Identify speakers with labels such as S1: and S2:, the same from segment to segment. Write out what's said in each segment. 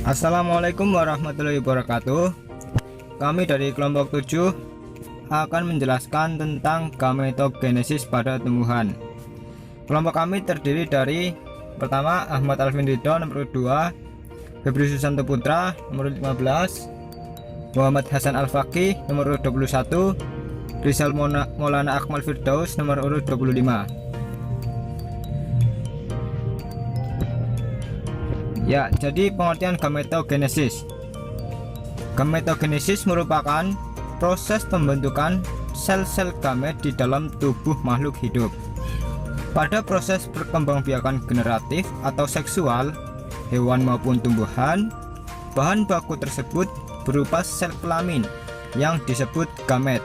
S1: Assalamualaikum warahmatullahi wabarakatuh. Kami dari kelompok 7 akan menjelaskan tentang gametogenesis pada tumbuhan. Kelompok kami terdiri dari pertama Ahmad Alvin Ridho nomor 2, Febri Susanto Putra nomor 15, Muhammad Hasan Al-Faqih nomor 21, Rizal Maulana Akmal Firdaus nomor 25. Ya, jadi pengertian gametogenesis. Gametogenesis merupakan proses pembentukan sel-sel gamet di dalam tubuh makhluk hidup. Pada proses perkembangbiakan generatif atau seksual, hewan maupun tumbuhan, bahan baku tersebut berupa sel kelamin yang disebut gamet.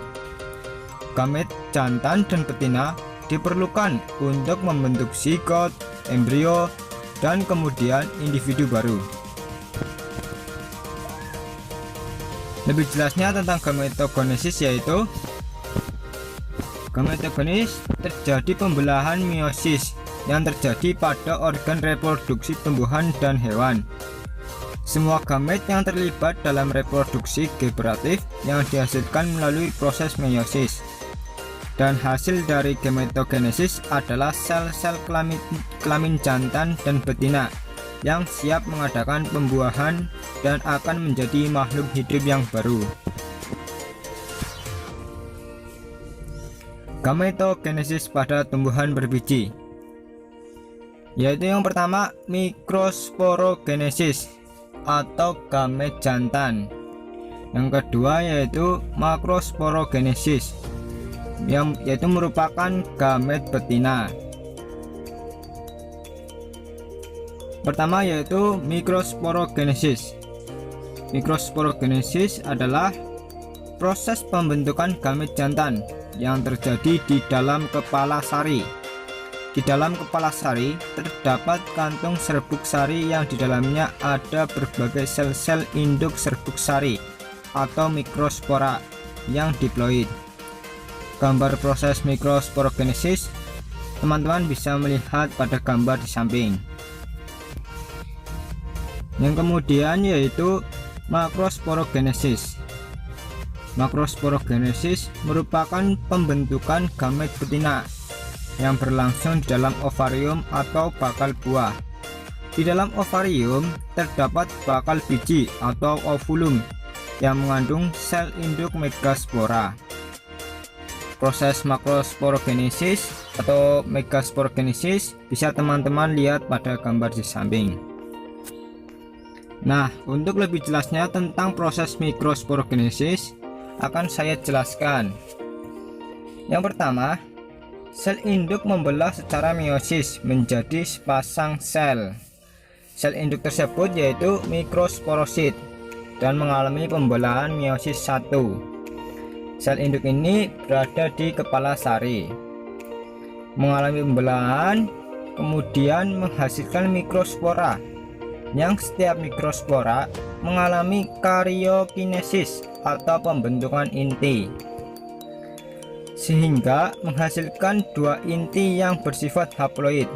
S1: Gamet jantan dan betina diperlukan untuk membentuk zigot, embrio, dan kemudian individu baru. Lebih jelasnya tentang gametogenesis yaitu gametogenesis terjadi pembelahan meiosis yang terjadi pada organ reproduksi tumbuhan dan hewan. Semua gamet yang terlibat dalam reproduksi generatif yang dihasilkan melalui proses meiosis. Dan hasil dari gametogenesis adalah sel-sel kelamin jantan dan betina yang siap mengadakan pembuahan dan akan menjadi makhluk hidup yang baru. Gametogenesis pada tumbuhan berbiji, yaitu yang pertama mikrosporogenesis atau gamet jantan. Yang kedua yaitu makrosporogenesis, yang yaitu merupakan gamet betina. Pertama yaitu mikrosporogenesis. Mikrosporogenesis adalah proses pembentukan gamet jantan yang terjadi di dalam kepala sari. Di dalam kepala sari terdapat kantung serbuk sari yang di dalamnya ada berbagai sel-sel induk serbuk sari atau mikrospora yang diploid. Gambar proses mikrosporogenesis teman-teman bisa melihat pada gambar di samping. Yang kemudian yaitu makrosporogenesis. Makrosporogenesis merupakan pembentukan gamet betina yang berlangsung di dalam ovarium atau bakal buah. Di dalam ovarium terdapat bakal biji atau ovulum yang mengandung sel induk megaspora. Proses makrosporogenesis atau megasporogenesis bisa teman-teman lihat pada gambar di samping. Nah, untuk lebih jelasnya tentang proses mikrosporogenesis akan saya jelaskan. Yang pertama, sel induk membelah secara meiosis menjadi sepasang sel. Sel induk tersebut yaitu mikrosporosit dan mengalami pembelahan meiosis 1. Sel induk ini berada di kepala sari, mengalami pembelahan, kemudian menghasilkan mikrospora, yang setiap mikrospora mengalami karyokinesis atau pembentukan inti, sehingga menghasilkan dua inti yang bersifat haploid.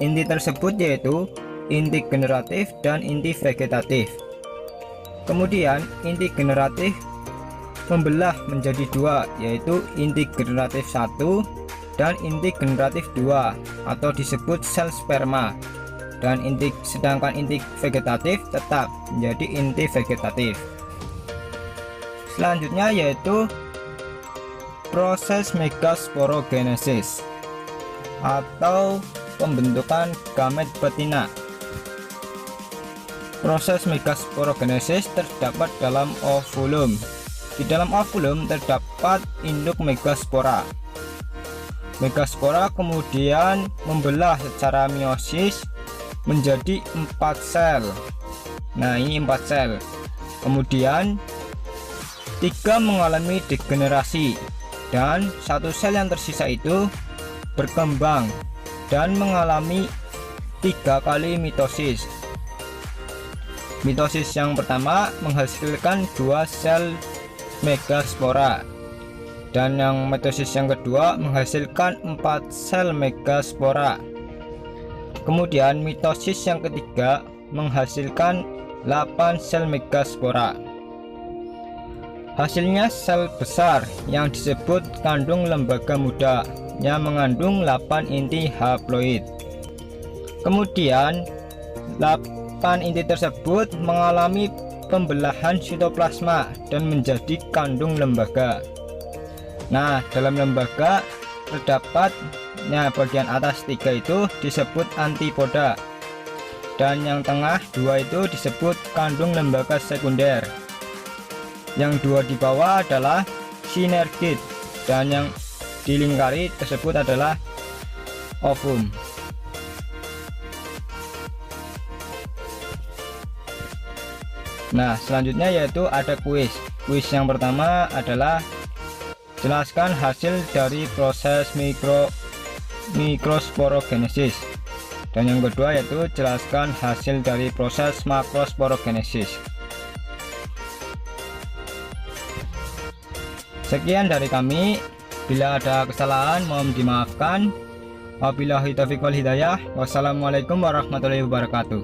S1: Inti tersebut yaitu inti generatif dan inti vegetatif. Kemudian inti generatif membelah menjadi dua, yaitu inti generatif 1 dan inti generatif 2 atau disebut sel sperma, dan sedangkan inti vegetatif tetap menjadi inti vegetatif. Selanjutnya yaitu proses megasporogenesis atau pembentukan gamet betina. Proses megasporogenesis terdapat dalam ovulum. Di dalam ovulum terdapat induk megaspora. Megaspora kemudian membelah secara meiosis menjadi 4 sel. Nah, ini 4 sel. Kemudian 3 mengalami degenerasi dan 1 sel yang tersisa itu berkembang dan mengalami 3 kali mitosis. Mitosis yang pertama menghasilkan 2 sel megaspora, dan yang mitosis yang kedua menghasilkan 4 sel megaspora. Kemudian mitosis yang ketiga menghasilkan 8 sel megaspora. Hasilnya sel besar yang disebut kandung lembaga muda yang mengandung 8 inti haploid. Kemudian 8 inti tersebut mengalami pembelahan sitoplasma dan menjadi kandung lembaga. Nah, dalam lembaga terdapat bagian atas 3 itu disebut antipoda, dan yang tengah 2 itu disebut kandung lembaga sekunder. Yang 2 di bawah adalah sinergit, dan yang dilingkari tersebut adalah ovum. Nah, selanjutnya yaitu ada kuis. Kuis yang pertama adalah jelaskan hasil dari proses mikrosporogenesis, dan yang kedua yaitu jelaskan hasil dari proses makrosporogenesis. Sekian dari kami. Bila ada kesalahan mohon dimaafkan. Wabillahi taufiq wal hidayah. Wassalamualaikum warahmatullahi wabarakatuh.